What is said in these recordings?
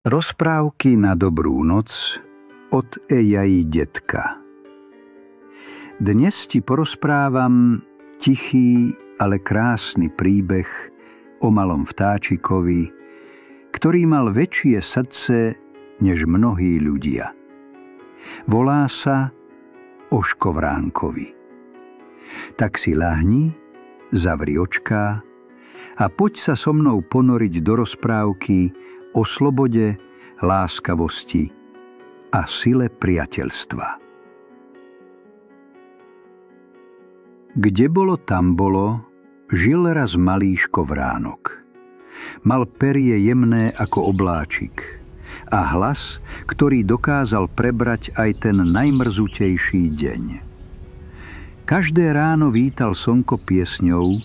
Rozprávky na dobrú noc od Ejaji detka. Dnes ti porozprávam tichý, ale krásny príbeh o malom vtáčikovi, ktorý mal väčšie srdce než mnohí ľudia. Volá sa o Škovránkovi. Tak si ľahni, zavri očká a poď sa so mnou ponoriť do rozprávky o slobode, láskavosti a sile priateľstva. Kde bolo, tam bolo, žil raz malý škovránok. Mal perie jemné ako obláčik a hlas, ktorý dokázal prebrať aj ten najmrzutejší deň. Každé ráno vítal slnko piesňou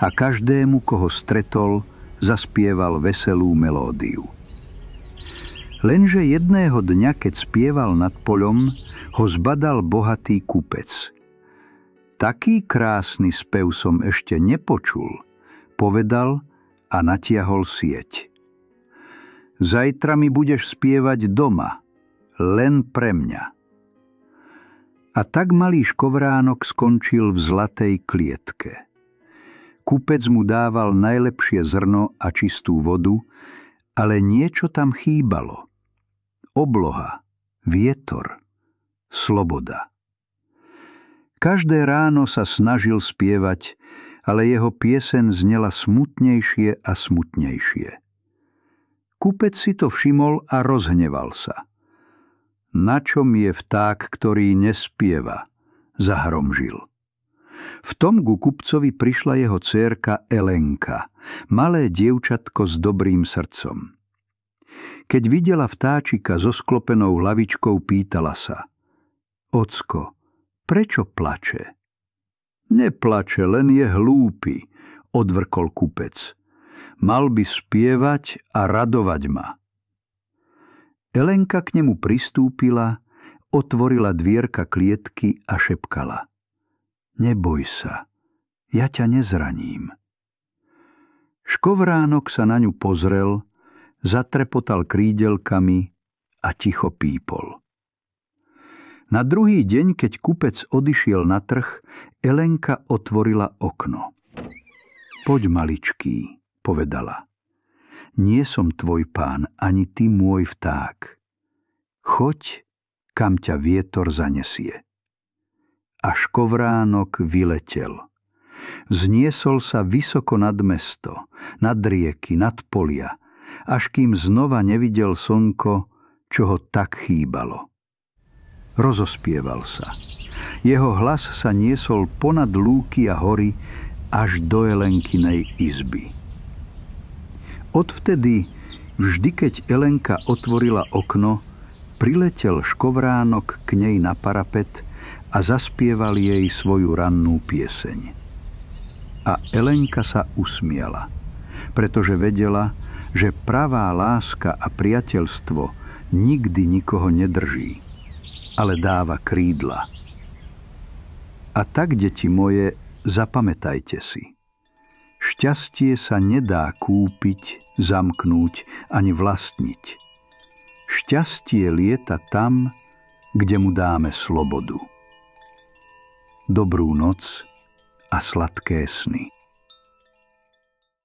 a každému, koho stretol, zaspieval veselú melódiu. Lenže jedného dňa, keď spieval nad poľom, ho zbadal bohatý kupec. Taký krásny spev som ešte nepočul, povedal a natiahol sieť. Zajtra mi budeš spievať doma, len pre mňa. A tak malý škovránok skončil v zlatej klietke. Kupec mu dával najlepšie zrno a čistú vodu, ale niečo tam chýbalo. Obloha, vietor, sloboda. Každé ráno sa snažil spievať, ale jeho pieseň znela smutnejšie a smutnejšie. Kupec si to všimol a rozhneval sa. Na čom je vták, ktorý nespieva? Zahromžil. V tom ku kupcovi prišla jeho dcérka Elenka, malé dievčatko s dobrým srdcom. Keď videla vtáčika so sklopenou hlavičkou, pýtala sa: Ocko, prečo plače? Neplače, len je hlúpy, odvrkol kupec. Mal by spievať a radovať ma. Elenka k nemu pristúpila, otvorila dvierka klietky a šepkala: Neboj sa, ja ťa nezraním. Škovránok sa na ňu pozrel, zatrepotal krídelkami a ticho pípol. Na druhý deň, keď kupec odišiel na trh, Elenka otvorila okno. Poď, maličký, povedala. Nie som tvoj pán, ani ty môj vták. Choď, kam ťa vietor zanesie. A škovránok vyletel. Zniesol sa vysoko nad mesto, nad rieky, nad polia, až kým znova nevidel slnko, čo ho tak chýbalo. Rozospieval sa. Jeho hlas sa niesol ponad lúky a hory až do Elenkinej izby. Odvtedy, vždy keď Elenka otvorila okno, priletel škovránok k nej na parapet a zaspieval jej svoju rannú pieseň. A Elenka sa usmiala, pretože vedela, že pravá láska a priateľstvo nikdy nikoho nedrží, ale dáva krídla. A tak, deti moje, zapamätajte si. Šťastie sa nedá kúpiť, zamknúť ani vlastniť. Šťastie lieta tam, kde mu dáme slobodu. Dobrú noc a sladké sny.